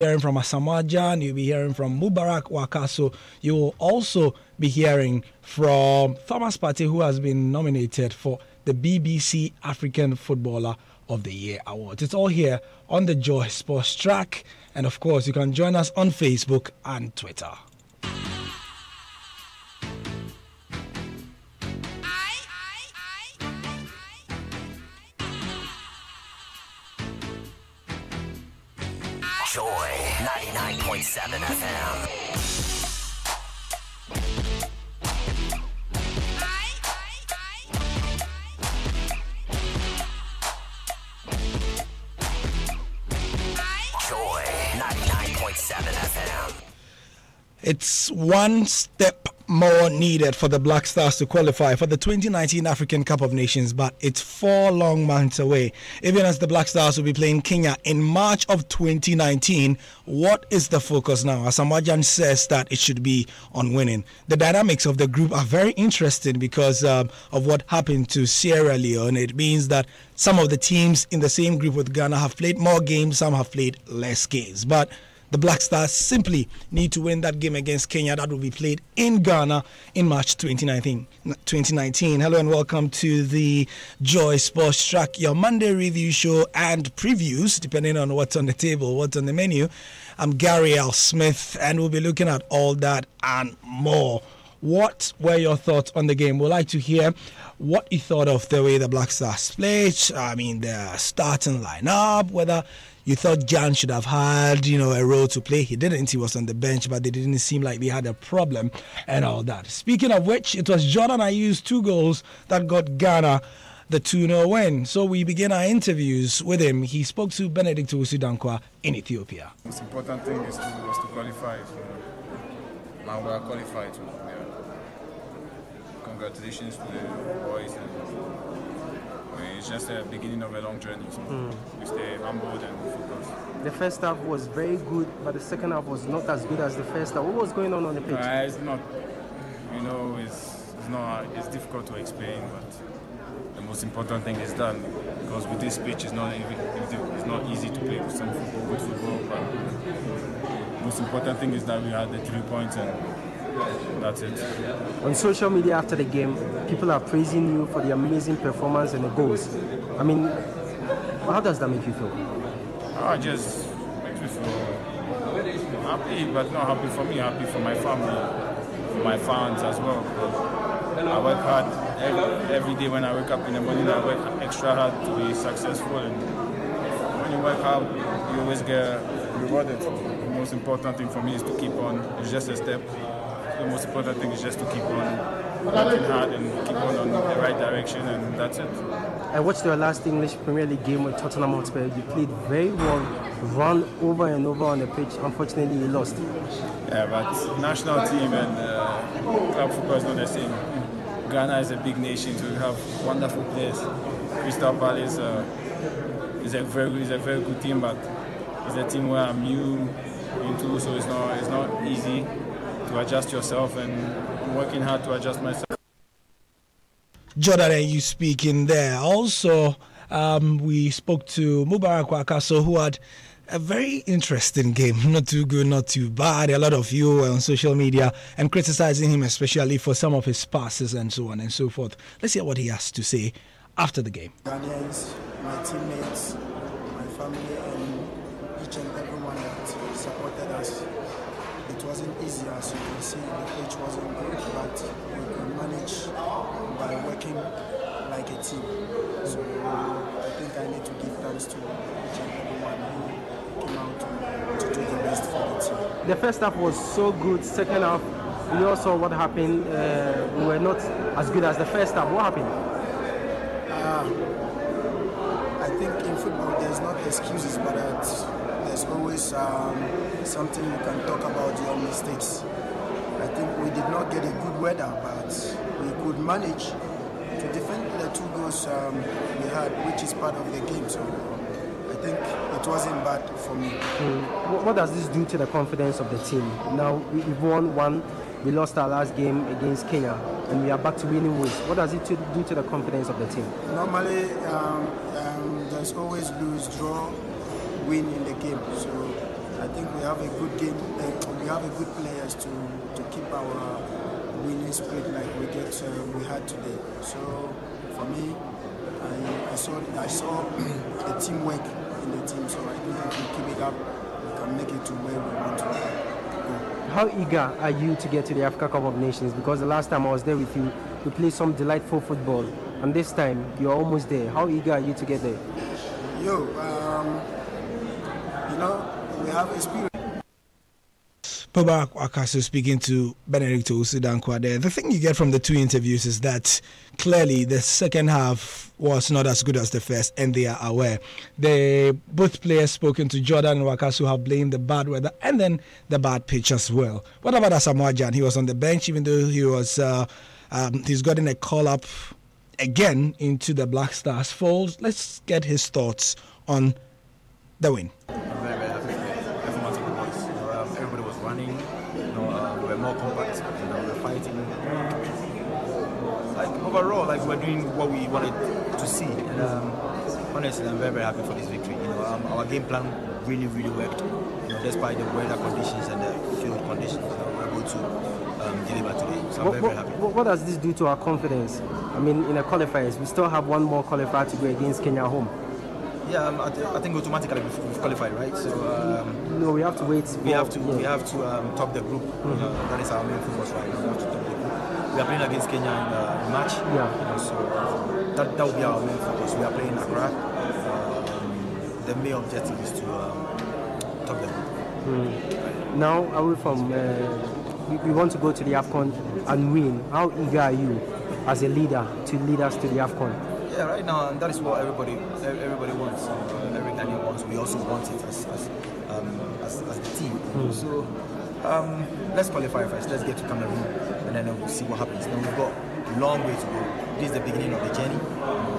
hearing from Asamoah Gyan, you'll be hearing from Mubarak Wakaso. You will also be hearing from Thomas Partey, who has been nominated for the BBC African Footballer of the Year Award. It's all here on the Joy Sports Track. And of course, you can join us on Facebook and Twitter. Joy 99.7 FM. Joy 99.7 FM. It's one step more needed for the Black Stars to qualify for the 2019 African Cup of Nations, but it's 4 long months away. Even as the Black Stars will be playing Kenya in March of 2019, what is the focus now? Asamoah Gyan says that it should be on winning. The dynamics of the group are very interesting because of what happened to Sierra Leone. It means that some of the teams in the same group with Ghana have played more games, some have played less games. But the Black Stars simply need to win that game against Kenya that will be played in Ghana in March 2019. Hello and welcome to the Joy Sports Track, your Monday review show and previews, depending on what's on the table, what's on the menu. I'm Gary L. Smith, and we'll be looking at all that and more. What were your thoughts on the game? We'd like to hear what you thought of the way the Black Stars played. I mean, the starting lineup, whether you thought Gyan should have had, a role to play. He didn't. He was on the bench, but it didn't seem like they had a problem and all that. Speaking of which, it was Jordan Ayew's 2 goals that got Ghana the 2-0 win. So we begin our interviews with him. He spoke to Benedict Owusu-Dankwa in Ethiopia. The most important thing is to qualify. So now we are qualified. So, yeah. Congratulations to the boys. It's just the beginning of a long journey. So we stay humbled and focused. The first half was very good, but the second half was not as good as the first half. What was going on the pitch? It's not, it's difficult to explain, but the most important thing is done. Because with this pitch, it's not easy to play with some football, good football. But the most important thing is that we had the 3 points and that's it. On social media after the game, people are praising you for the amazing performance and the goals. I mean, how does that make you feel? It just makes me feel happy, but not happy for me, happy for my family, for my fans as well. I work hard every day when I wake up in the morning. I work extra hard to be successful, and when you work hard, you always get rewarded. The most important thing for me is to keep on. It's just a step. The most important thing is just to keep on working hard and keep on the right direction, and that's it. I watched your last English Premier League game with Tottenham Hotspur. You played very well, run over and over on the pitch. Unfortunately, you lost. Yeah, but national team and club football is not the same. Ghana is a big nation, so we have wonderful players. Crystal Palace is a very good team, but it's a team where I'm new into, so it's not easy to adjust yourself, and I'm working hard to adjust myself. Jordan, you speaking there. Also, we spoke to Mubarak Wakaso, who had a very interesting game. Not too good, not too bad. A lot of you were on social media and criticizing him, especially for some of his passes and so on and so forth. Let's hear what he has to say after the game. Ghanaians, my teammates, my family, and each and everyone that supported us. It wasn't easy, as you can see. The pitch wasn't good, but we could manage by working like a team. So I think I need to give thanks to each and everyone who came out to do the best for the team. The first half was so good. Second half, we all saw what happened. We were not as good as the first half. What happened? I think in football there's not excuses, but there's always something you can talk about your mistakes. I think we did not get a good weather, but we could manage to defend the 2 goals we had, which is part of the game. So I think it wasn't bad for me. What does this do to the confidence of the team? Now we've won 1, we lost our last game against Kenya, and we are back to winning ways. What does it do to the confidence of the team? Normally, there's always lose, draw, win in the game. So I think we have a good game. We have a good players to keep our winning spirit like we had today. So for me, I saw the teamwork in the team. So I think if we keep it up, we can make it to where we want to go. How eager are you to get to the Africa Cup of Nations? Because the last time I was there with you, we played some delightful football, and this time you're almost there. How eager are you to get there? We have experience. Pabak Akasu speaking to Benedicto Usidankwa there. The thing you get from the two interviews is that clearly the second half was not as good as the first, and they are aware. Both players spoken to Jordan and Wakasu have blamed the bad weather and then the bad pitch as well. What about Asamoah Gyan? He was on the bench, even though he was he's gotten a call up again into the Black Stars fold. Let's get his thoughts on the win. Everybody was running, we were more compact, we were fighting. Like overall, like we're doing what we wanted to see. And honestly, I'm very, very happy for this victory. Our game plan really, really worked. Despite the weather conditions and the field conditions, we're able to deliver today. So I'm very, very happy. What does this do to our confidence? I mean, in the qualifiers, we still have one more qualifier to go against Kenya at home. Yeah, I think automatically we've qualified, right? So no, we have to wait. We have to top the group. That is our main focus right now. We have to top the group. We are playing against Kenya in the match. Yeah. So that will be our main focus. We are playing Accra. The main objective is to top the group. Now, away from we want to go to the AFCON and win. How eager are you as a leader to lead us to the AFCON? Yeah, right now, and that is what everybody wants. Every Ghanaian wants. We also want it as the team. So let's qualify first. Let's get to Cameroon, and then we'll see what happens. Now we've got a long way to go. This is the beginning of the journey.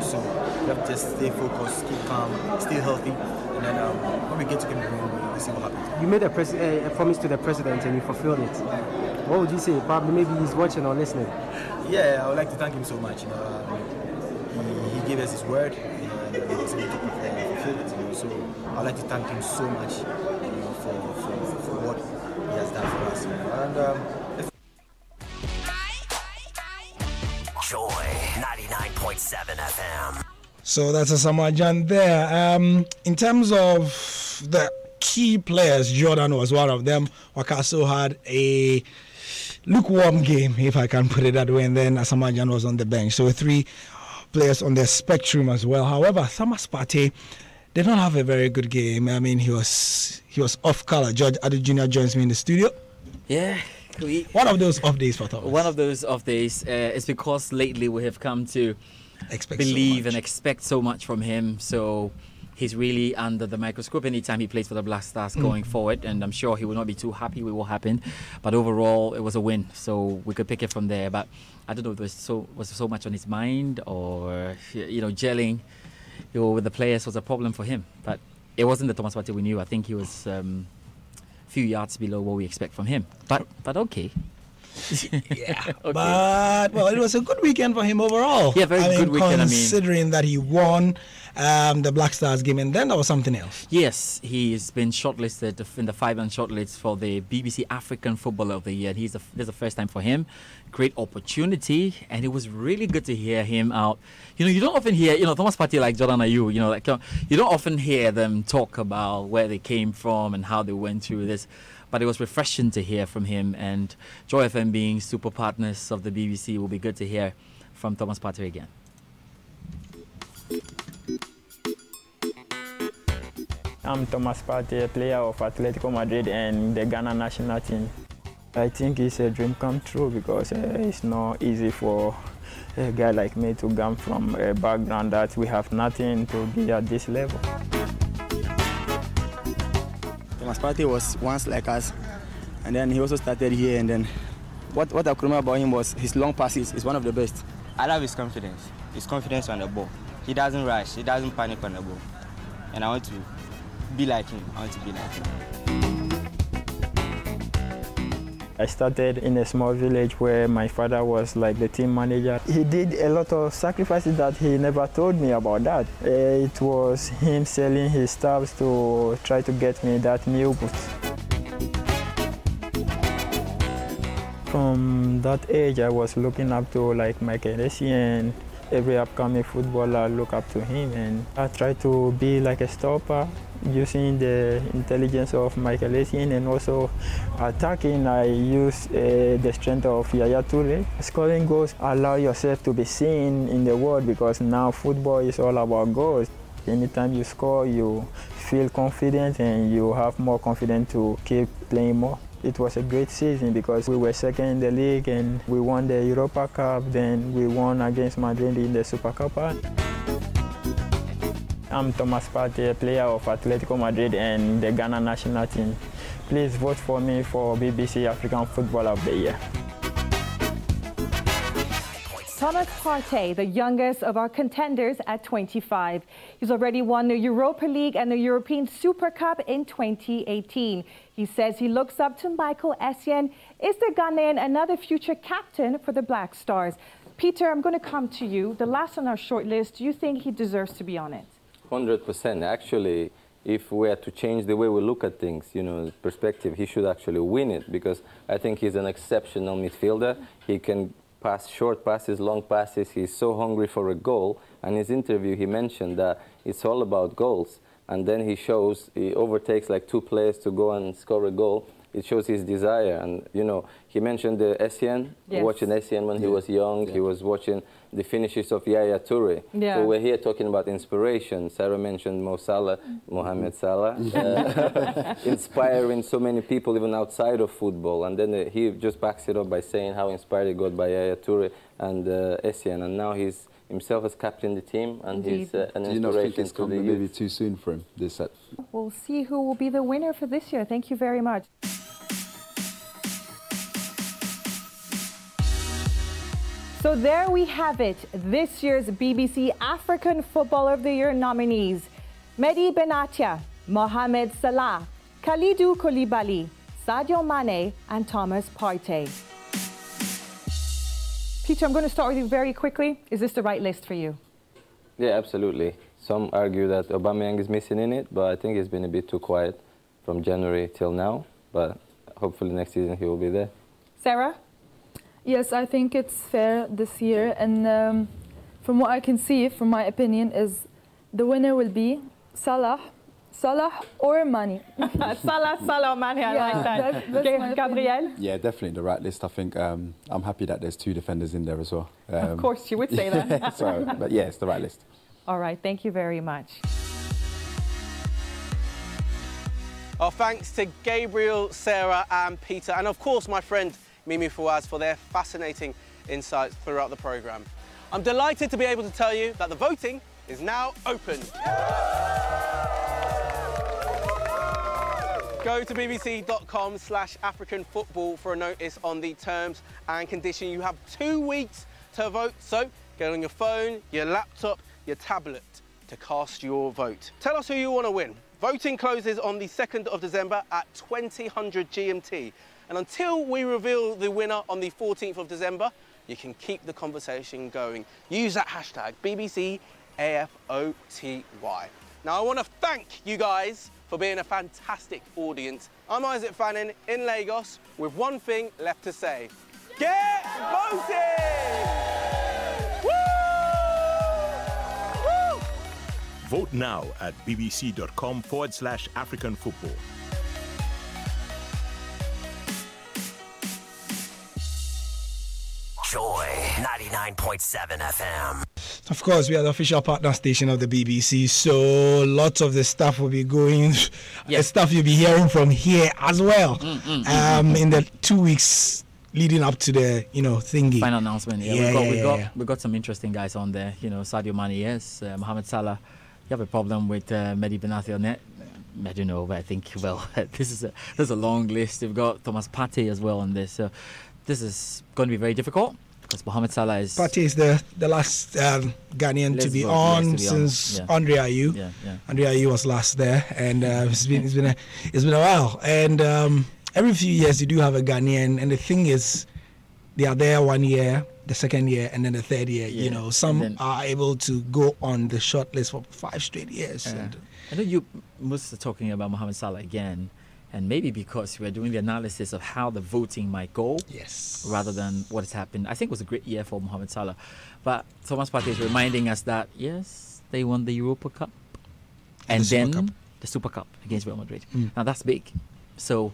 So we have to just stay focused, keep calm, stay healthy, and then when we get to Cameroon, we'll see what happens. You made a promise to the president, and you fulfilled it. What would you say? Probably maybe he's watching or listening. Yeah, I would like to thank him so much. He gave us his word, and he was able to fulfill it. So I'd like to thank him so much for what he has done for us. Joy 99.7 FM. So that's Asamoah Gyan there. In terms of the key players, Jordan was one of them. Wakaso had a lukewarm game, if I can put it that way, and then Asamoah Gyan was on the bench. So 3 players on the spectrum as well. However, Thomas Partey did not have a very good game. I mean, he was off color. George Adu Jr. joins me in the studio. Yeah. One of those off days for Thomas. One of those off days. It's because lately we have come to believe and expect so much from him. So he's really under the microscope anytime he plays for the Black Stars going forward, and I'm sure he will not be too happy with what happened. But overall, it was a win, so we could pick it from there. But I don't know if was so much on his mind, or gelling with the players was a problem for him. But it wasn't the Thomas Partey we knew. I think he was a few yards below what we expect from him. But okay. Yeah, okay. But it was a good weekend for him overall. Yeah, very good weekend. Considering that he won the Black Stars game, and then there was something else. Yes, he's been shortlisted in the 5-man shortlist for the BBC African Footballer of the Year. This is the first time for him. Great opportunity, and it was really good to hear him out. You don't often hear, Thomas Partey like Jordan Ayew, you don't often hear them talk about where they came from and how they went through this. But it was refreshing to hear from him, and JoyFM being super partners of the BBC will be good to hear from Thomas Partey again. I'm Thomas Partey, a player of Atletico Madrid and the Ghana national team. I think it's a dream come true because it's not easy for a guy like me to come from a background that we have nothing to be at this level. Thomas Partey was once like us, and then he also started here, and then what I could remember about him was his long passes is one of the best. I love his confidence on the ball. He doesn't rush, he doesn't panic on the ball. And I want to be like him, I started in a small village where my father was like the team manager. He did a lot of sacrifices that he never told me about that. It was him selling his stuff to try to get me that new boot. From that age, I was looking up to like Michael Essien. Every upcoming footballer look up to him, and I try to be like a stopper using the intelligence of Michael Essien, and also attacking. I use the strength of Yaya Toure. Scoring goals allow yourself to be seen in the world, because now football is all about goals. Anytime you score, you feel confident and you have more confidence to keep playing more. It was a great season because we were second in the league and we won the Europa Cup, then we won against Madrid in the Super Cup. I'm Thomas Partey, a player of Atletico Madrid and the Ghana national team. Please vote for me for BBC African Footballer of the Year. Thomas Partey, the youngest of our contenders at 25. He's already won the Europa League and the European Super Cup in 2018. He says he looks up to Michael Essien. Is the Ghanaian another future captain for the Black Stars? Peter, I'm going to come to you. The last on our short list, do you think he deserves to be on it? 100%. Actually, if we are to change the way we look at things, you know, perspective, he should actually win it, because I think he's an exceptional midfielder. He can pass short passes, long passes. He's so hungry for a goal. And in his interview, he mentioned that it's all about goals. And then he overtakes like 2 players to go and score a goal. It shows his desire. And, you know, he mentioned the Essien, yes. Watching Essien when he was young. Yeah. He was watching the finishes of Yaya Toure. Yeah. So we're here talking about inspiration. Sarah mentioned Mohamed Salah, inspiring so many people even outside of football. And then he just backs it up by saying how inspired he got by Yaya Toure and Essien. And now he's himself has captained the team, and he's an inspiration. Do you not think it's come maybe too soon for him, this set? We'll see who will be the winner for this year. Thank you very much. So there we have it, this year's BBC African Footballer of the Year nominees: Mehdi Benatia, Mohamed Salah, Kalidou Koulibaly, Sadio Mane, and Thomas Partey. Peter, I'm going to start with you very quickly. Is this the right list for you? Yeah, absolutely. Some argue that Aubameyang is missing in it, but I think he's been a bit too quiet from January till now. But hopefully next season he will be there. Sarah? Yes, I think it's fair this year. And from what I can see, from my opinion, is the winner will be Salah or Mane. Salah, Mane, I like that. That's Gabriel? Yeah, definitely the right list. I think I'm happy that there's 2 defenders in there as well. Of course, you would say that. Yeah, but yeah, it's the right list. All right, thank you very much. Our thanks to Gabriel, Sarah and Peter, and of course my friend Mimi Fawaz for their fascinating insights throughout the programme. I'm delighted to be able to tell you that the voting is now open. Go to bbc.com/African football for a notice on the terms and conditions. You have 2 weeks to vote, so get on your phone, your laptop, your tablet to cast your vote. Tell us who you want to win. Voting closes on the 2nd of December at 2000 GMT. And until we reveal the winner on the 14th of December, you can keep the conversation going. Use that hashtag BBCAFOTY. Now, I want to thank you guys for being a fantastic audience. I'm Isaac Fannin in Lagos with one thing left to say. Get voting! Woo! Woo! Vote now at bbc.com/African football. Joy 99.7 FM. Of course, we are the official partner station of the BBC, so lots of the stuff will be going, stuff you'll be hearing from here as well. In the 2 weeks leading up to the, thingy. Final announcement. We got some interesting guys on there. Sadio Mane, yes. Mohamed Salah. You have a problem with Mehdi Benatia on it. I don't know, but I think, there's a long list. You've got Thomas Partey as well on this. So this is going to be very difficult because Mohamed Salah is... Partey is the last Ghanaian to be on since Andre Ayew. Andre Ayew was last there, and it's been a while. And every few years you do have a Ghanaian, and the thing is, they are there 1 year, the second year, and then the third year. You know, some are able to go on the short list for 5 straight years. I know you most are talking about Mohamed Salah again, and maybe because we're doing the analysis of how the voting might go, rather than what has happened. I think it was a great year for Mohamed Salah, but Thomas Partey is reminding us that yes, they won the Europa Cup, and then the Super Cup against Real Madrid. Now that's big. So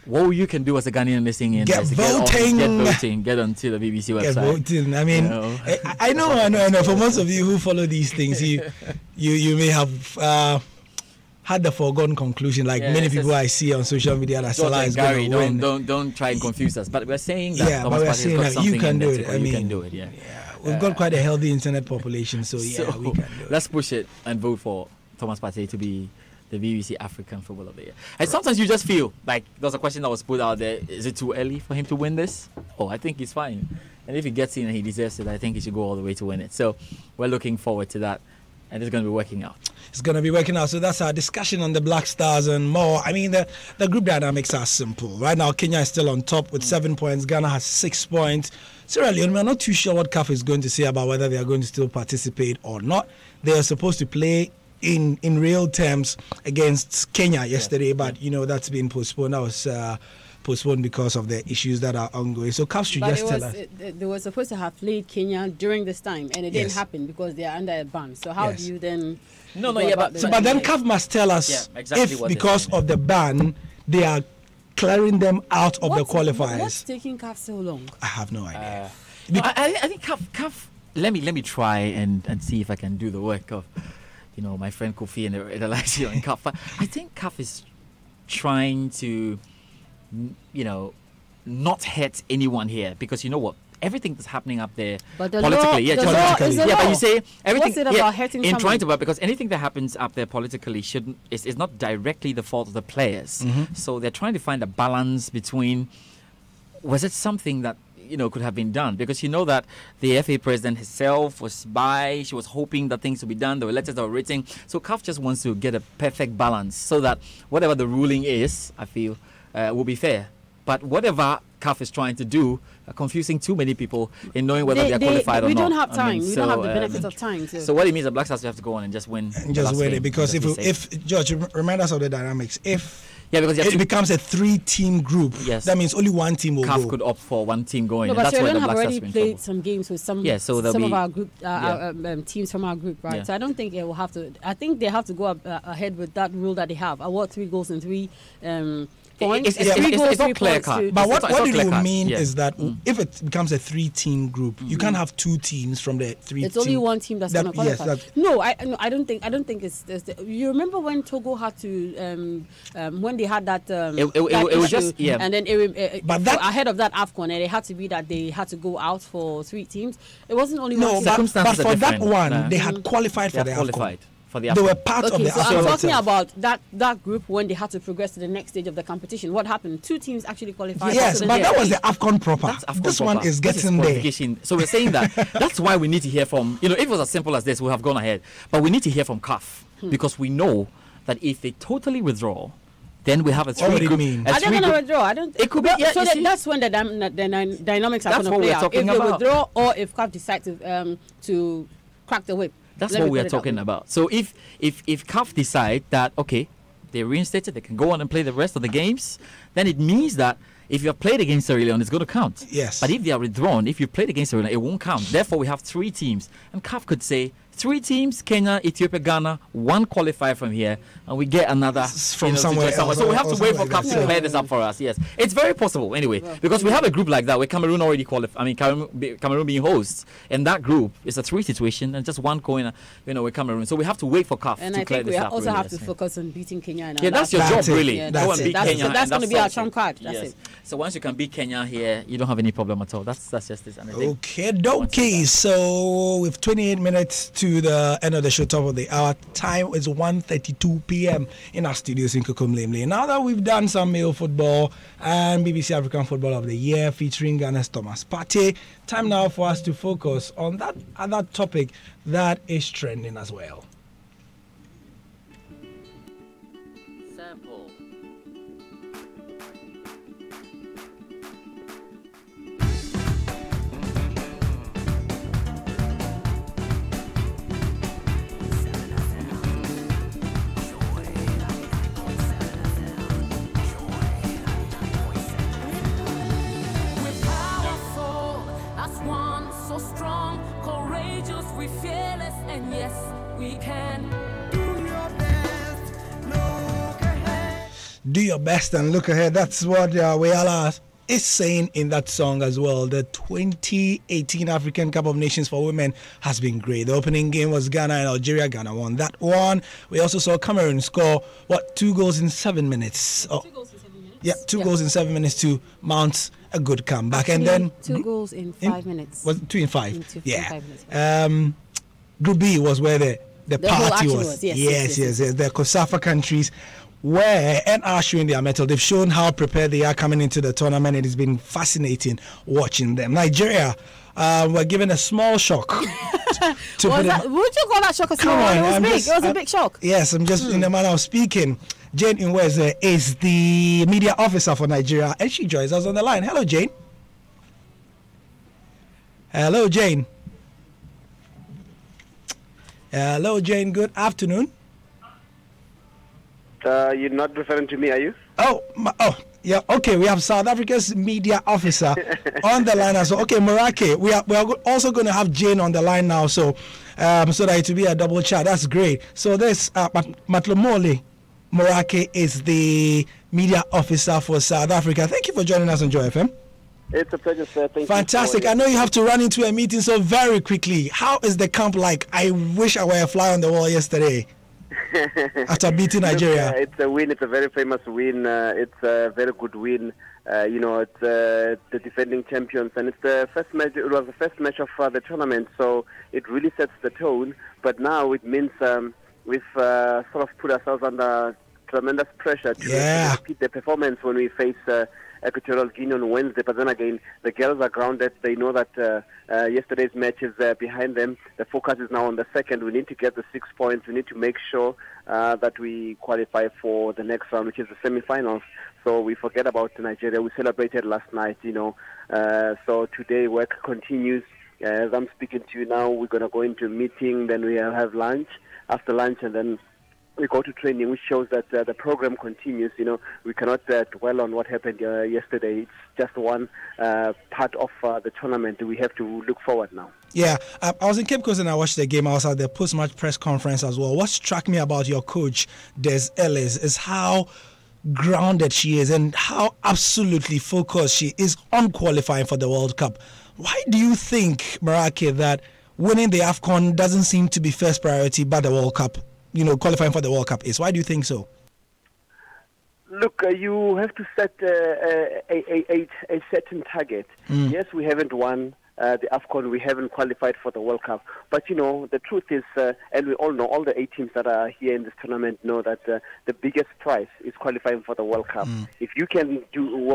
what you can do as a Ghanaian listening in get is voting, get onto the BBC website. Get voting. I mean, I know. For most of you who follow these things, you may have had the foregone conclusion, like many people I see on social media, that Salah is going to win. Don't try and confuse us. But we're saying that Thomas Partey has got something you can do it. You can do it. We've got quite a healthy internet population, so we can do it. Let's push it and vote for Thomas Partey to be the BBC African Football of the Year. And sometimes you just feel like there's a question that was put out there: is it too early for him to win this? Oh, I think he's fine. And if he gets in and he deserves it, I think he should go all the way to win it. So we're looking forward to that. And it's going to be working out. It's going to be working out. So that's our discussion on the Black Stars and more. I mean, the group dynamics are simple. Right now, Kenya is still on top with 7 points. Ghana has 6 points. Sierra Leone, we're not too sure what CAF is going to say about whether they are going to still participate or not. They are supposed to play in real terms against Kenya yesterday, but, that's been postponed. That was postponed because of the issues that are ongoing. So CAF should just tell us. They were supposed to have played Kenya during this time, and it didn't happen because they are under a ban. So how do you then... But then CAF must tell us if because of the ban, they are clearing them out of the qualifiers. What's taking CAF so long? I have no idea. I think CAF... Let me try and see if I can do the work of, my friend Kofi and Elijah and CAF. I think CAF is trying to... not hurt anyone here, because you know what, everything that's happening up there politically, but you say everything. What's it about hurting someone? Trying to, because anything that happens up there politically is not directly the fault of the players. So they're trying to find a balance between, was it something that could have been done, because that the FA president herself was by, she was hoping that things would be done, there were letters that were written, so CAF just wants to get a perfect balance so that whatever the ruling is, I feel will be fair. But whatever CAF is trying to do, confusing too many people in knowing whether they are qualified or not. We don't have time. We don't have the benefit of time. So what it means is the Black Stars have to go on and just win. And just win it, because if George, remind us of the dynamics. If because it becomes a 3-team group, that means only one team will CAF go. could opt for one team going. No, but that's where the have Black already Stars played some games with some of our group teams from our group, right? Yeah. So I don't think it will have to. I think they have to go ahead with that rule that they have. Award 3 goals and 3 points. It's not clear cut. But what it will mean is that if it becomes a 3-team group, you can't have 2 teams from the 3 It's only one team that's going to qualify. I don't think it's. You remember when Togo had to when they had that. It was just and then ahead of that AFCON, and it had to be that they had to go out for 3 teams. It wasn't only one team. But for that one, they had qualified for the AFCON. They were part of the AFCON. So I'm talking about that group when they had to progress to the next stage of the competition. What happened? 2 teams actually qualified. Yes, but that was the AFCON proper. This one is getting there. So we're saying that that's why we need to hear from, if it was as simple as this, we have gone ahead. But we need to hear from CAF, because we know that if they totally withdraw, then we have a 3 group. Are they going to withdraw? I don't. It could be. So that's when the dynamics are going to play out. If they withdraw, or if CAF decide to crack the whip. That's what we are talking about. So if CAF decide that, okay, they're reinstated, they can go on and play the rest of the games, then it means that if you have played against Sierra Leone, it's going to count. Yes. But if they are withdrawn, if you played against Sierra Leone, it won't count. Therefore, we have 3 teams. And CAF could say, 3 teams, Kenya, Ethiopia, Ghana, 1 qualifier from here, and we get another from somewhere else. So we have to wait for CAF to clear this up for us. Yes, it's very possible anyway, because we have a group like that where Cameroon already qualified. I mean, Cameroon being hosts, and that group is a 3 situation, and just 1 going, with Cameroon. So we have to wait for CAF to clear this up. And I think we also have to focus on beating Kenya. That's your job, really. Go and beat Kenya. That's going to be our trump card. That's it. So once you can beat Kenya here, you don't have any problem at all. That's just this. Okay. So with 28 minutes to the end of the show, top of the hour, time is 1:32 p.m. in our studios in Kukumlemle. Now that we've done some male football and BBC African Football of the Year featuring Ghana's Thomas Partey, time now for us to focus on that other topic that is trending as well. and yes, we can. Do your best and look ahead. That's what Weala is saying in that song as well. The 2018 African Cup of Nations for Women has been great. The opening game was Ghana and Algeria. Ghana won that one. We also saw Cameroon score, 2 goals in 7 minutes? 2 goals in 7 minutes. Yeah, 2 goals in 7 minutes to mount a good comeback. Actually, and then 2 goals in 5 minutes. Was 2 in 5? In 5 minutes. Group B was where the party was. Yes. The COSAFA countries and are showing their mettle. They've shown how prepared they are coming into the tournament. It has been fascinating watching them. Nigeria were given a small shock. Would you call that shock a small one? It was a big shock. Yes, I'm just in the manner of speaking. Jane Inweze is the media officer for Nigeria, and she joins us on the line. Hello, Jane. Hello, Jane. Hello, Jane. Good afternoon. You're not referring to me, are you? Yeah. Okay, we have South Africa's media officer on the line as well. Okay, Morake, we are also going to have Jane on the line now, so that it will be a double chat. That's great. So this Matlomole Morake is the media officer for South Africa. Thank you for joining us on JoyFM. It's a pleasure, sir. Thank you. Fantastic. I know you have to run into a meeting, so very quickly, how is the camp like? I wish I were a fly on the wall yesterday. After beating Nigeria. Look, it's a win. It's a very famous win. It's a very good win. It's the defending champions, and it's the first match. It was the first match of the tournament, so it really sets the tone. But now it means we've sort of put ourselves under tremendous pressure to repeat the performance when we face Equatorial Guinea on Wednesday. But then again, the girls are grounded. They know that yesterday's match is behind them. The focus is now on the second. We need to get the 6 points. We need to make sure that we qualify for the next round, which is the semi-finals. So we forget about Nigeria. We celebrated last night, So today work continues. As I'm speaking to you now, we're going to go into a meeting. Then we'll have lunch. After lunch, and then we go to training, which shows that the program continues. We cannot dwell on what happened yesterday. It's just one part of the tournament. We have to look forward now. Yeah, I was in Cape Coast and I watched the game. I was at the post-match press conference as well. What struck me about your coach, Des Ellis, is how grounded she is and how absolutely focused she is on qualifying for the World Cup. Why do you think, Morake, that winning the AFCON doesn't seem to be first priority, but the World Cup? Qualifying for the World Cup is. Why do you think so? Look, you have to set a certain target. Yes, we haven't won the AFCON. We haven't qualified for the World Cup. But, the truth is, and we all know, all the 8 teams that are here in this tournament know that the biggest prize is qualifying for the World Cup. If you can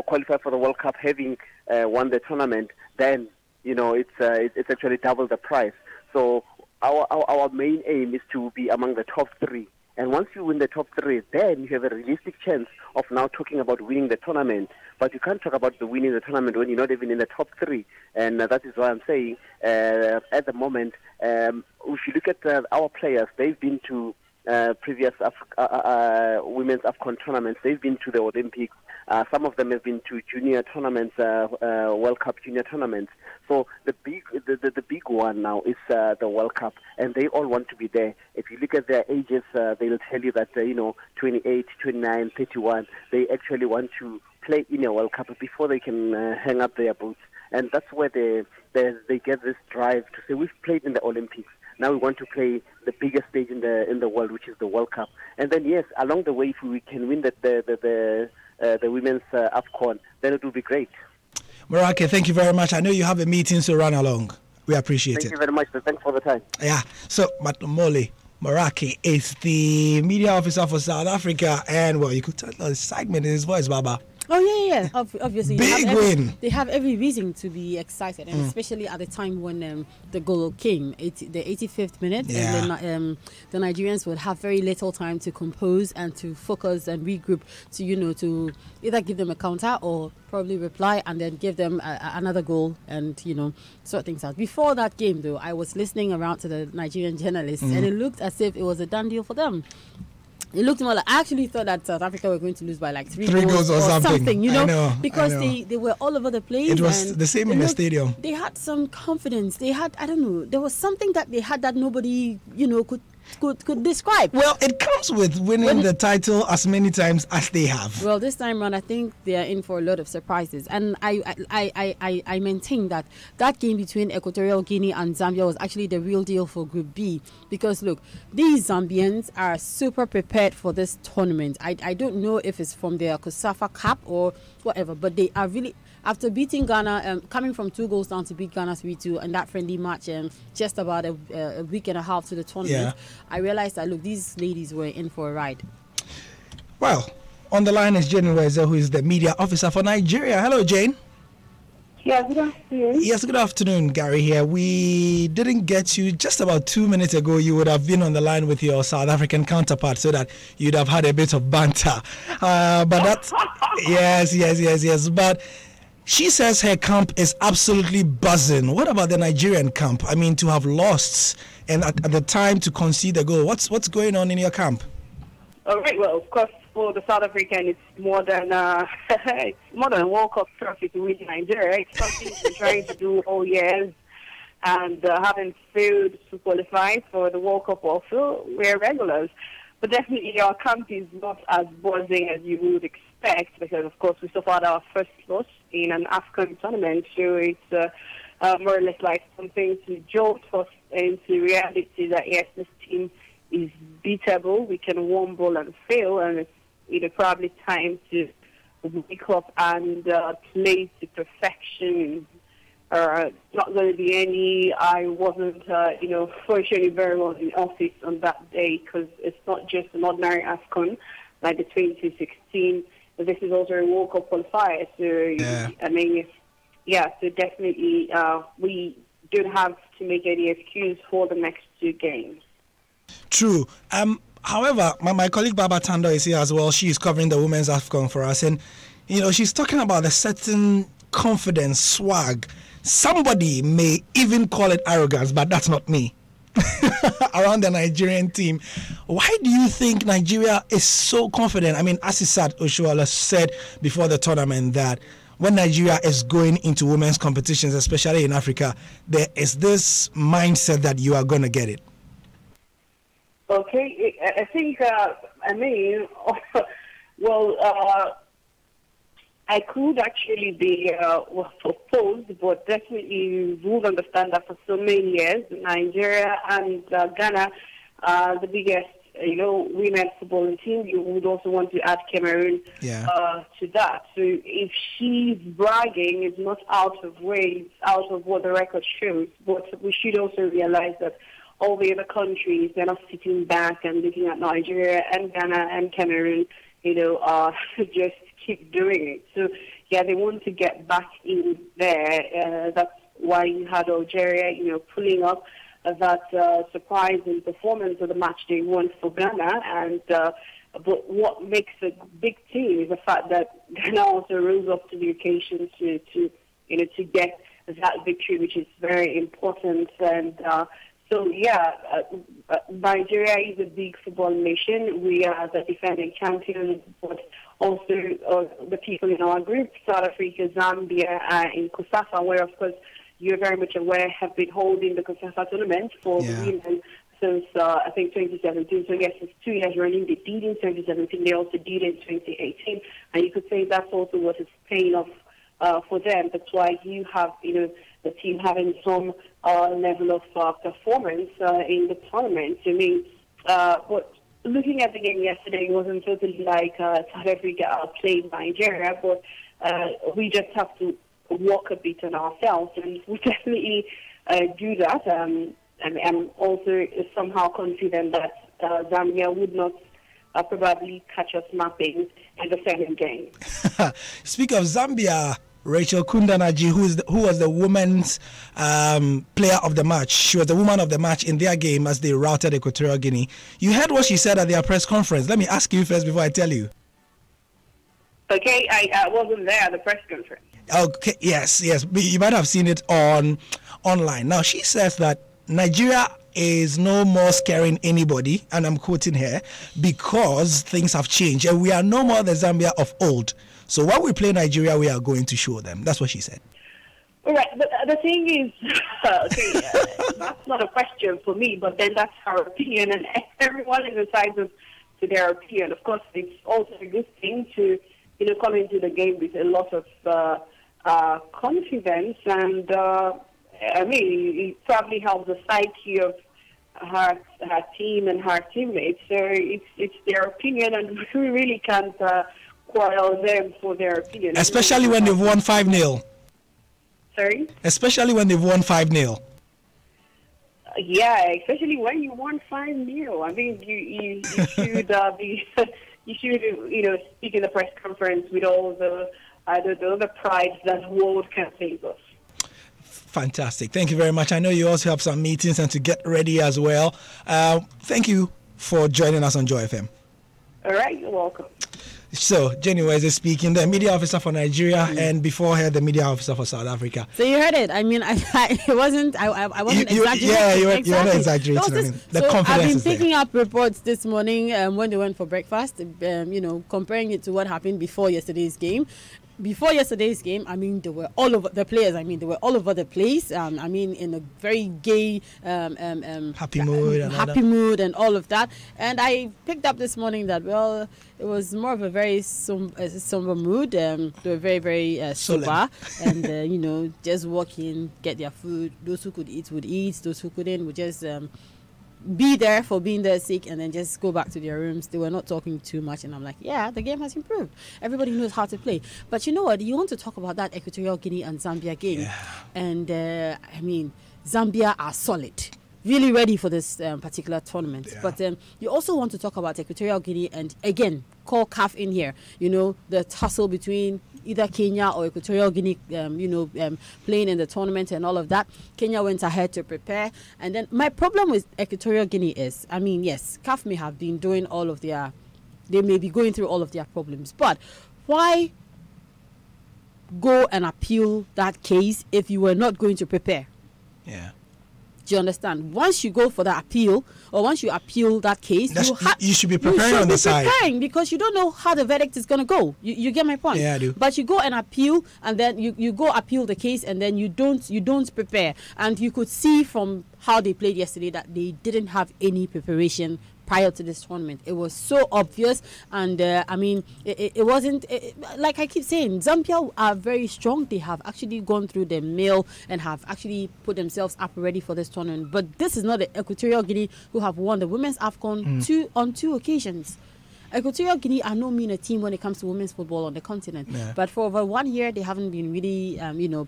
qualify for the World Cup having won the tournament, then, it's actually double the prize. So our main aim is to be among the top 3. And once you win the top 3, then you have a realistic chance of now talking about winning the tournament. But you can't talk about winning the tournament when you're not even in the top 3. And that is why I'm saying at the moment, if you look at our players, they've been to previous women's AFCON tournaments. They've been to the Olympics. Some of them have been to junior tournaments, World Cup junior tournaments. So the big one now is the World Cup, and they all want to be there. If you look at their ages, they'll tell you that 28, 29, 31, they actually want to play in a World Cup before they can hang up their boots. And that's where they get this drive to say, we've played in the Olympics. Now we want to play the biggest stage in the world, which is the World Cup. And then yes, along the way, if we can win the women's AFCON, then it will be great. Morake, thank you very much. I know you have a meeting, so run along. We appreciate it. Thank you very much. Thanks for the time. Yeah. So Matlomole Morake is the media officer for South Africa, and you could tell the segment in his voice, Baba. Oh, yeah. Obviously. Big win. They have every reason to be excited, and especially at the time when the goal came, the 85th minute. Yeah. And the Nigerians would have very little time to compose and to focus and regroup to either give them a counter or probably reply and then give them another goal and, sort things out. Before that game, though, I was listening around to the Nigerian journalists, and it looked as if it was a done deal for them. It looked more like, I actually thought that South Africa were going to lose by like three goals or something. You know, I know, because they were all over the place. It was the same in the stadium. They had some confidence. They had, I don't know, there was something that they had that nobody, could describe. Well, it comes with winning the title as many times as they have. Well, this time around, I think they are in for a lot of surprises, and I maintain that game between Equatorial Guinea and Zambia was actually the real deal for Group B, because look, these Zambians are super prepared for this tournament. I don't know if it's from their COSAFA Cup or whatever, but they are really, after beating Ghana, coming from 2 goals down to beat Ghana 3-2 in that friendly match, just about a week and a half to the tournament, I realized that, look, these ladies were in for a ride. Well, on the line is Jane Weze, who is the media officer for Nigeria. Hello, Jane. Yeah, good afternoon. Yes, good afternoon, Gary here. We didn't get you just about 2 minutes ago. You would have been on the line with your South African counterpart so that you'd have had a bit of banter. But that's... yes. But she says her camp is absolutely buzzing. What about the Nigerian camp? I mean, to have lost and at the time to concede a goal. What's going on in your camp? All right. Well, of course, for the South African, it's more than a World Cup trophy to win Nigeria. It's something we're trying to do all years, and haven't failed to qualify for the World Cup. Also, we're regulars, but definitely our camp is not as buzzing as you would expect, because of course we suffered our first loss in an AFCON tournament, so it's more or less like something to jolt us into reality that yes, this team is beatable. We can one ball and fail, and it's probably time to wake up and play to perfection. Not going to be any. I wasn't, functioning very well in office on that day, because it's not just an ordinary AFCON like the 2016. This is also a World Cup qualifier. So I mean, so definitely we don't have to make any excuse for the next 2 games. True. However, my colleague Baba Tando is here as well. She's covering the women's AFCON for us, and she's talking about a certain confidence, swag. Somebody may even call it arrogance, but that's not me. Around the Nigerian team, why do you think Nigeria is so confident? I mean, Asisat Oshuala said before the tournament that when Nigeria is going into women's competitions, especially in Africa, there is this mindset that you are going to get it. Okay, I think, I could actually be opposed, but definitely you would understand that for so many years, Nigeria and Ghana are the biggest, women's footballing team. You would also want to add Cameroon to that. So if she's bragging, it's not out of way, it's out of what the record shows. But we should also realize that all the other countries, they're not sitting back and looking at Nigeria and Ghana and Cameroon, just keep doing it. So, they want to get back in there. That's why you had Algeria, pulling up that surprising performance of the match they won for Ghana. And but what makes a big team is the fact that Ghana also rose up to the occasion to get that victory, which is very important. And Nigeria is a big football nation. We are the defending champions, but also the people in our group, South Africa, Zambia, in COSAFA, where, of course, you're very much aware, have been holding the COSAFA tournament for women since, I think, 2017. So, yes, it's 2 years running. They did in 2017. They also did in 2018. And you could say that's also what is paying off for them. That's why you have, the team having some level of performance in the tournament. I mean, but looking at the game yesterday, it wasn't totally like South Africa played Nigeria, but we just have to work a bit on ourselves, and we definitely do that. And I'm also somehow confident that Zambia would not probably catch us napping in the second game. Speak of Zambia, Rachel Kundanaji, who was the women's player of the match. She was the woman of the match in their game as they routed Equatorial Guinea. You heard what she said at their press conference. Let me ask you first before I tell you. Okay, I wasn't there at the press conference. Okay, yes. You might have seen it online. Now, she says that Nigeria is no more scaring anybody, and I'm quoting her, because things have changed and we are no more the Zambia of old. So when we play Nigeria, we are going to show them. That's what she said. All right, but the thing is, that's not a question for me, but then that's her opinion, and everyone is entitled to their opinion. Of course, it's also a good thing to, come into the game with a lot of confidence, and it probably helps the psyche of her team and her teammates. So it's their opinion, and we really can't quarrel them for their opinion. Especially when they've won 5-0. Sorry? Especially when they've won 5-0. Yeah, especially when you won 5-0. I mean, you should you should speak in the press conference with all the pride that the world can think of. Fantastic. Thank you very much. I know you also have some meetings and to get ready as well. Thank you for joining us on JoyFM. All right, you're welcome. So, Jenny Weze speaking, the media officer for Nigeria, and before her, the media officer for South Africa. So you heard it. I mean, I wasn't exaggerating. Yeah, you were not exaggerating. The confidence I've been is picking up reports this morning when they went for breakfast, comparing it to what happened before yesterday's game. Before yesterday's game, I mean, they were all over the players. I mean, they were all over the place. I mean, in a very gay, happy mood and all of that. And I picked up this morning that, well, it was more of a very somber mood. They were very, very sober. And, just walk in, get their food. Those who could eat would eat. Those who couldn't would just be there for being there sick and then just go back to their rooms. They were not talking too much, and I'm like, yeah, the game has improved. Everybody knows how to play. But you know what? You want to talk about that Equatorial Guinea and Zambia game. And I mean, Zambia are solid, really ready for this particular tournament. But you also want to talk about Equatorial Guinea and, again, call CAF in here. The tussle between either Kenya or Equatorial Guinea, playing in the tournament and all of that. Kenya went ahead to prepare. And then my problem with Equatorial Guinea is, I mean, yes, CAF may have been doing they may be going through all of their problems. But why go and appeal that case if you were not going to prepare? Yeah. Do you understand? Once you go for the appeal, or once you appeal that case, you should be preparing on the side. Because you don't know how the verdict is going to go. You get my point? Yeah, I do. But you go and appeal, and then you go appeal the case, and then you don't prepare. And you could see from how they played yesterday that they didn't have any preparation prior to this tournament. It was so obvious, and I mean, it wasn't like I keep saying, Zambia are very strong. They have actually gone through the mill and have actually put themselves up ready for this tournament. But this is not the Equatorial Guinea who have won the women's AFCON on two occasions. Equatorial Guinea are no mean a team when it comes to women's football on the continent. Yeah. But for over 1 year, they haven't been really,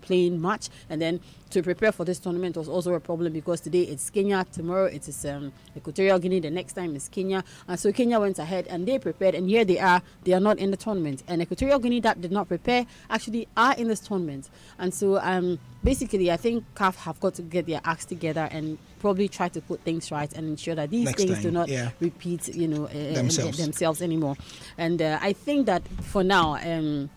playing much. And then to prepare for this tournament was also a problem because today it's Kenya, tomorrow it is Equatorial Guinea, the next time is Kenya. And so Kenya went ahead and they prepared, and here they are not in the tournament. And Equatorial Guinea that did not prepare actually are in this tournament. And so basically, I think CAF have got to get their acts together and probably try to put things right and ensure that these things do not repeat, themselves anymore. And I think that for now,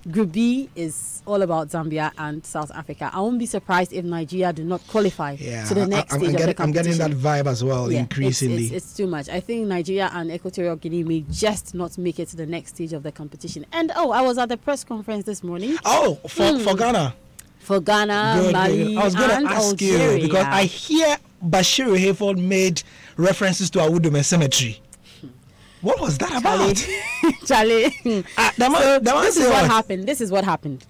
Group B is all about Zambia and South Africa. I won't be surprised if Nigeria do not qualify to the next stage of the competition. I'm getting that vibe as well, increasingly. It's too much. I think Nigeria and Equatorial Guinea may just not make it to the next stage of the competition. And I was at the press conference this morning. For Ghana. For Ghana, Mali, I was going to ask Algeria. You because I hear Bashiru Hayford made references to Awudome Cemetery. What was that about? Charlie. This is what happened.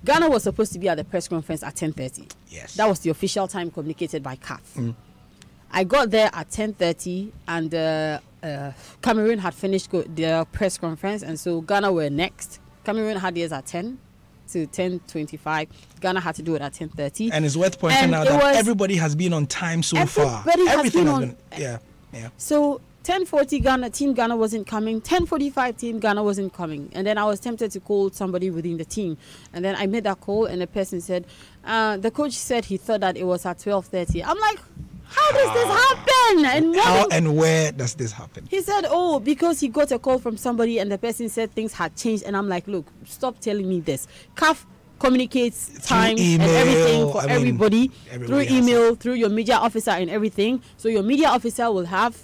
Ghana was supposed to be at the press conference at 10:30. Yes. That was the official time communicated by CAF. I got there at 10:30 and Cameroon had finished their press conference, and so Ghana were next. Cameroon had theirs at 10 to 10:25. Ghana had to do it at 10:30. And it's worth pointing out that everybody has been on time so far. Everything has been yeah. So 10:40 Ghana, Team Ghana wasn't coming. 10:45 Team Ghana wasn't coming. And then I was tempted to call somebody within the team. And then I made that call, and the person said, the coach said he thought that it was at 12:30. I'm like, how does this happen? And where does this happen? He said, because he got a call from somebody and the person said things had changed. And I'm like, look, stop telling me this. CAF communicate time and everything for everybody through email, through your media officer and everything. So your media officer will have.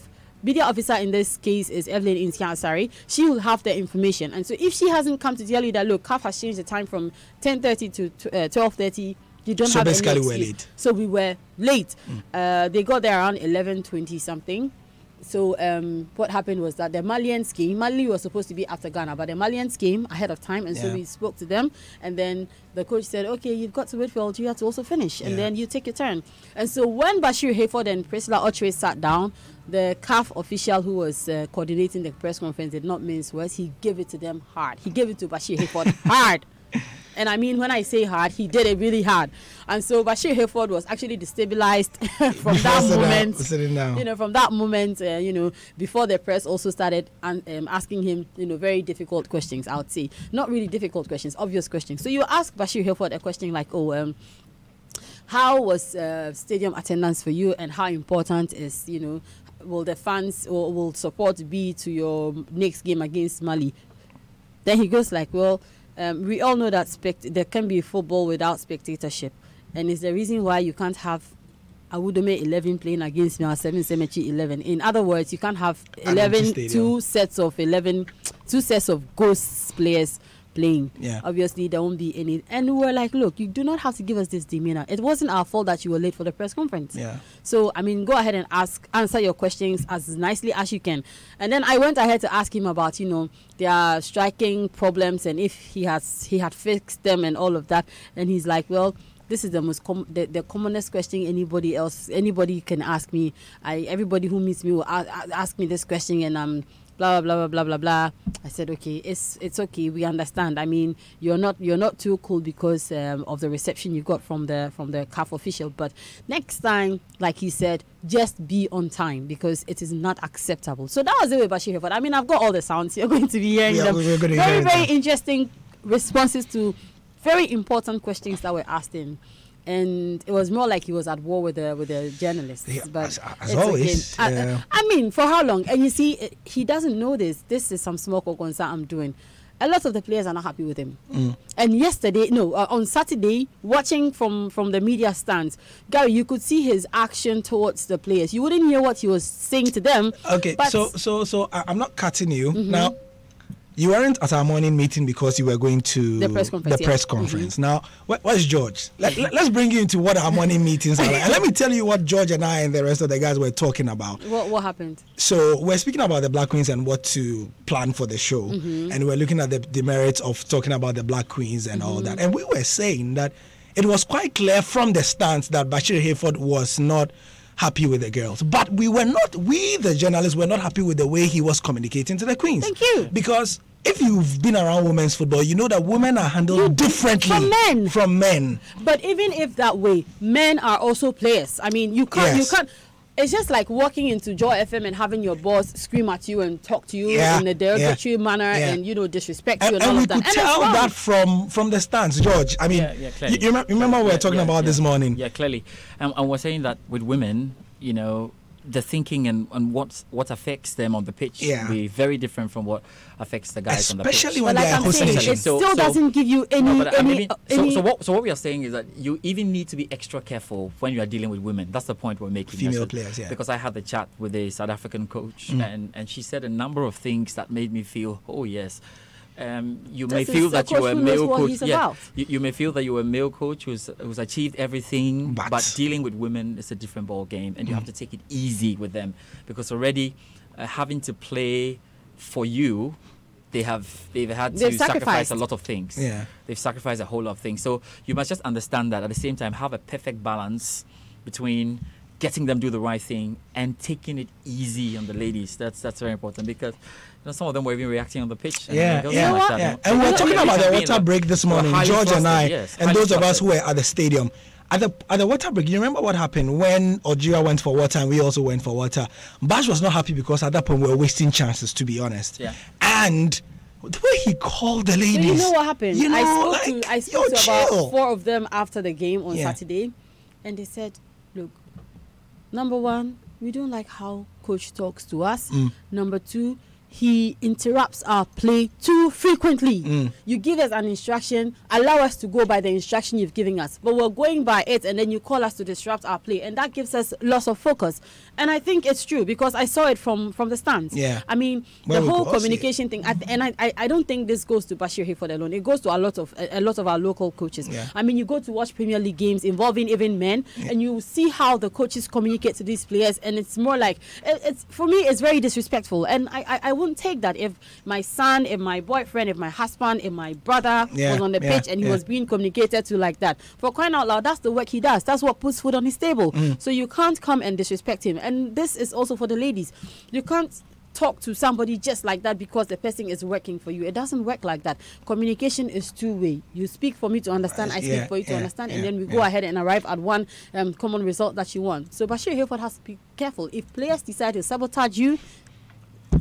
Media officer in this case is Evelyn Insiansari. She will have the information, and so if she hasn't come to tell you that look, CAF has changed the time from 10:30 to 12:30, you don't have any excuse. So basically, we're late. So we were late. They got there around 11:20 something. So what happened was that the Malians came. Mali was supposed to be after Ghana, but the Malians came ahead of time, and so we spoke to them. And then the coach said, "Okay, you've got to wait for Algeria to also finish, and then you take your turn." And so when Bashir Hayford and Priscilla Ochoa sat down, the CAF official who was coordinating the press conference did not mince words. He gave it to them hard. He gave it to Bashir Hayford hard. And I mean, when I say hard, he did it really hard. And so Bashir Hayford was actually destabilized from that moment. You know, from that moment, you know, before the press also started asking him, you know, very difficult questions, I would say. Not really difficult questions, obvious questions. So you ask Bashir Hayford a question like, how was stadium attendance for you, and how important is, you know, will the fans or will support be to your next game against Mali? Then he goes like, well, we all know that there can be football without spectatorship, and it's the reason why you can't have Awudome 11 playing against me or 7 Cemetery 11. In other words, you can't have 2 sets of ghost players playing. Obviously there won't be any, and we were like, look, you do not have to give us this demeanor. It wasn't our fault that you were late for the press conference. So I mean, go ahead and answer your questions as nicely as you can. And then I went ahead to ask him about, you know, their striking problems and if he had fixed them and all of that. And he's like, well, this is the most the commonest question anybody can ask me. Everybody who meets me will ask me this question, and blah blah blah blah blah blah. I said, okay, it's okay, we understand. I mean, you're not too cool because of the reception you got from the CAF official, but next time, like he said, just be on time because it is not acceptable. So that was the way Bashir Hayford. I mean, I've got all the sounds. You're going to be hearing them. Very interesting responses to very important questions that were asked him. And it was more like he was at war with the journalists. But as always. Okay. I mean, for how long? And you see, he doesn't know this. This is some small concern I'm doing. A lot of the players are not happy with him. And on Saturday, watching from the media stands, Gary, you could see his action towards the players. You wouldn't hear what he was saying to them. Okay, so I'm not cutting you. Now, you weren't at our morning meeting because you were going to the press conference. Now, where's George? Let's bring you into what our morning meetings are like. And let me tell you what George and I and the rest of the guys were talking about. What happened? So we're speaking about the Black Queens and what to plan for the show. And we're looking at the merits of talking about the Black Queens and all that. And we were saying that it was quite clear from the stance that Bashir Hayford was not happy with the girls, but we the journalists were not happy with the way he was communicating to the Queens. Thank you. Because if you've been around women's football, you know that women are handled differently from men. But even if that way, men are also players. I mean, you can't. It's just like walking into JoyFM and having your boss scream at you and talk to you in a derogatory manner and disrespect you and all of that. And we could tell that from the stands, George. I mean, you remember we were talking about this morning. Yeah, clearly. And we're saying that with women, you know, the thinking and what affects them on the pitch will be very different from what affects the guys on the pitch. Especially when they are hosting. It still doesn't give you any. So what we are saying is that you even need to be extra careful when you are dealing with women. That's the point we're making. Female players, Because I had the chat with a South African coach, and she said a number of things that made me feel, oh yes. You may feel that you were a male coach. You may feel that you were a male coach who's achieved everything, but dealing with women is a different ball game, and you have to take it easy with them because already having to play for you, they've had to sacrifice a lot of things. They've sacrificed a whole lot of things. So you must just understand that at the same time have a perfect balance between getting them do the right thing and taking it easy on the ladies. That's very important because some of them were even reacting on the pitch. And and we're talking about the water break this morning, George and I, and those of us who were at the stadium. At the water break, you remember what happened when Algeria went for water and we also went for water? Bash was not happy because at that point we were wasting chances, to be honest. And the way he called the ladies. So you know what happened? I spoke to about 4 of them after the game on Saturday, and they said, look, number 1, we don't like how coach talks to us. Number 2, he interrupts our play too frequently. You give us an instruction, allow us to go by the instruction you've given us, but we're going by it, and then you call us to disrupt our play, and that gives us loss of focus. And I think it's true because I saw it from the stands. Yeah. I mean, the whole communication thing, and I don't think this goes to Bashir Hayford alone. It goes to a lot of our local coaches. Yeah. I mean, you go to watch Premier League games involving even men, and you see how the coaches communicate to these players, and it's more like it's for me, it's very disrespectful, and I wouldn't take that if my son, if my boyfriend, if my husband, if my brother was on the pitch and he was being communicated to like that. For crying out loud, that's the work he does. That's what puts food on his table. So you can't come and disrespect him. And this is also for the ladies. You can't talk to somebody just like that because the person is working for you. It doesn't work like that. Communication is two-way. You speak for me to understand, I speak for you to understand, and then we go ahead and arrive at one common result that you want. So Bashir Hayford has to be careful. If players decide to sabotage you,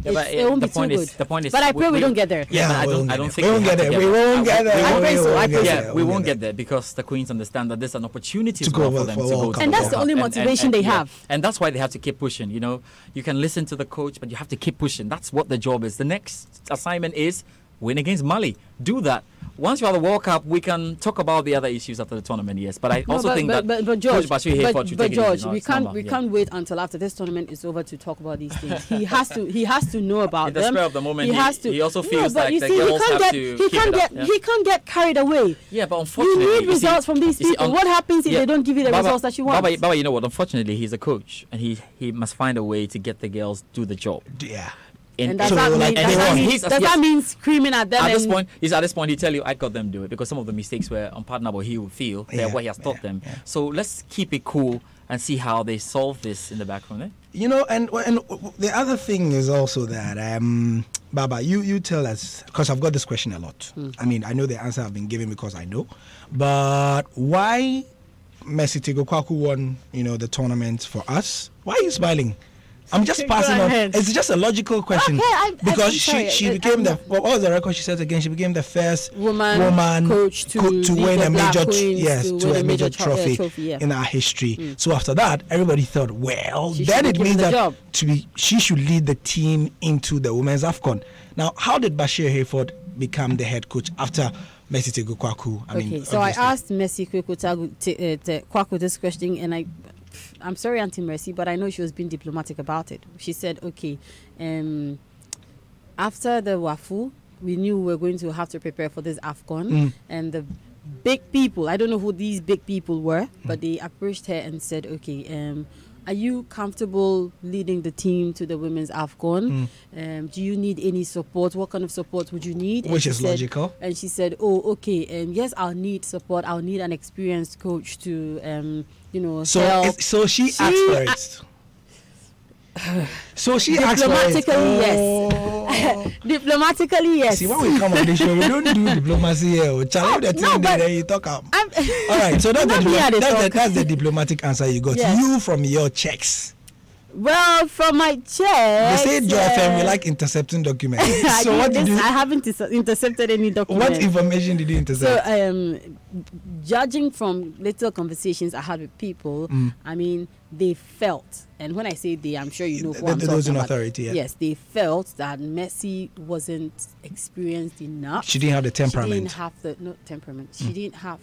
it won't be too good. The point is, but I pray we don't get there. Yeah, I don't think we won't get there. We won't get there. I pray so. We won't get there because the Queens understand that there's an opportunity to go for them to go to and that's the only motivation they have. And that's why they have to keep pushing. You know, you can listen to the coach, but you have to keep pushing. That's what the job is. The next assignment is win against Mali. Do that. Once you have the World Cup, we can talk about the other issues after the tournament, yes. But I also think that George, Coach Bashir Hayford should take it easy. we can't wait until after this tournament is over to talk about these things. He has to know about them. In the spur of the moment, he also feels like the girls have to keep it up. He can't get carried away. Yeah, but unfortunately, you need results from these people. What happens if they don't give you the results that you want? Baba, you know what? Unfortunately, he's a coach, and he must find a way to get the girls do the job. Yeah. And does that mean screaming at them? At this point, he tell you, I got them do it because some of the mistakes were unpardonable. He will feel they're what he has taught them. So let's keep it cool and see how they solve this in the background. Eh? You know, and the other thing is also that, Baba, you tell us, because I've got this question a lot. I mean, I know the answer I've been given because I know, but why Mercy Tegokwaku won, the tournament for us? Why are you smiling? I'm just passing on. It's just a logical question because she became what was the record she set again? She became the first woman coach to win a major trophy in our history. So after that, everybody thought, well, then it means that she should lead the team into the Women's AFCON. Now, how did Bashir Hayford become the head coach after Mercy Tegokwaku? So I asked Mercy Tegokwaku this question, and I'm sorry, Auntie Mercy, but I know she was being diplomatic about it. She said, okay, after the WAFU, we knew we were going to have to prepare for this AFCON. And the big people, I don't know who these big people were, but they approached her and said, okay, are you comfortable leading the team to the women's AFCON? Do you need any support? What kind of support would you need? Which is logical. And she said, oh, okay, yes, I'll need support. I'll need an experienced coach to, help. So she asked for it. So she asked for it. Yes. Diplomatically, yes. See, when we come on the show, we don't do diplomacy here. Challenge the thing there, you talk up. All right, so that's the diplomatic answer you got. Yes. You from your checks. Well, from my checks. They say JoyFM, we like intercepting documents. So what did you? I haven't intercepted any documents. What information did you intercept? So, judging from little conversations I had with people, I mean, they felt, and when I say they, I'm sure you know who I'm talking about. Authority, yeah. Yes, they felt that Mercy wasn't experienced enough. She didn't have the temperament. She didn't have temperament. She didn't have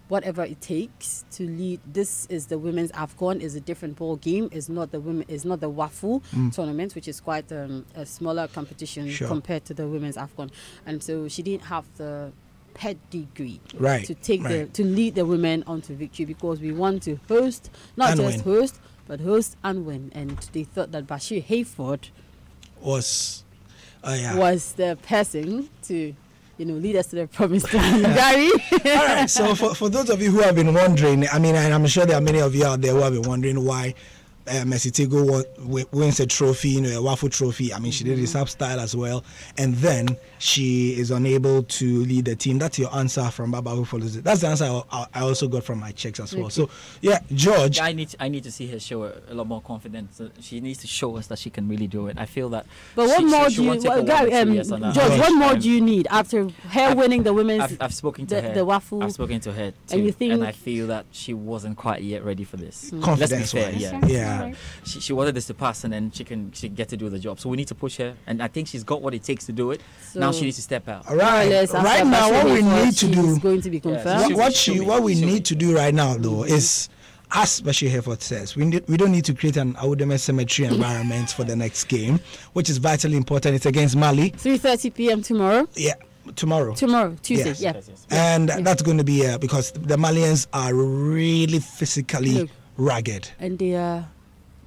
whatever it takes to lead. This is the women's AFCON, is a different ball game. It's not the WAFU tournament, which is quite a smaller competition compared to the women's AFCON. And so she didn't have the pedigree to take to lead the women onto victory, because we want to host, not just host, but host and win. And they thought that Bashir Hayford was the person to lead us to the promised land. Gary? All right, so for those of you who have been wondering, I mean, and I'm sure there are many of you out there who have been wondering why Mercy Tego wins a trophy, a WAFU trophy. I mean, she did the sub style as well, and then she is unable to lead the team. That's your answer from Baba, who follows it. That's the answer I also got from my checks as well. So, yeah, George. I need to see her show a lot more confidence. She needs to show us that she can really do it. I feel that. But what more do you, George? What more do you need after her winning the women's? I've spoken to her. The WAFU. I've spoken to her too, and I feel that she wasn't quite yet ready for this. Confidence, let's be fair, Yeah. She wanted this to pass, and then she get to do the job. So we need to push her, and I think she's got what it takes to do it. So now she needs to step out. Right now, what we need to do is going to be confirmed. What we need to do right now, though, is, as Bashir Hereford says, we don't need to create an Audeme cemetery environment for the next game, which is vitally important. It's against Mali. 3:30 p.m. tomorrow. Yeah. Tomorrow, Tuesday, yes. And that's going to be because the Malians are really physically rugged. And they are,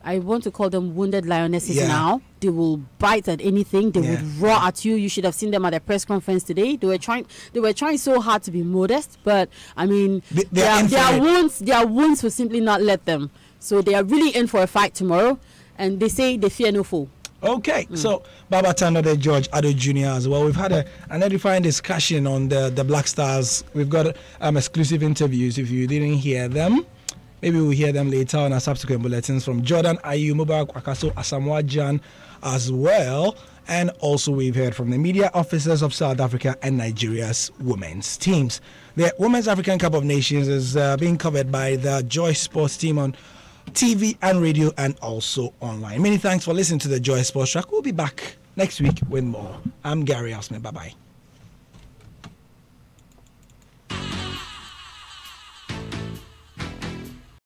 I want to call them wounded lionesses now. They will bite at anything. They would roar at you. You should have seen them at their press conference today. They were trying so hard to be modest, but I mean, their wounds will simply not let them. So they are really in for a fight tomorrow, and they say they fear no foe. Okay, so Baba Tando, George Ado Jr. as well. We've had an edifying discussion on the Black Stars. We've got exclusive interviews. If you didn't hear them, maybe we'll hear them later on our subsequent bulletins from Jordan Ayew, Mubarak Akaso, Asamoah Gyan as well. And also we've heard from the media officers of South Africa and Nigeria's women's teams. The Women's African Cup of Nations is being covered by the Joy Sports team on TV and radio and also online. Many thanks for listening to the Joy Sports Track. We'll be back next week with more. I'm Gary Osman. Bye-bye.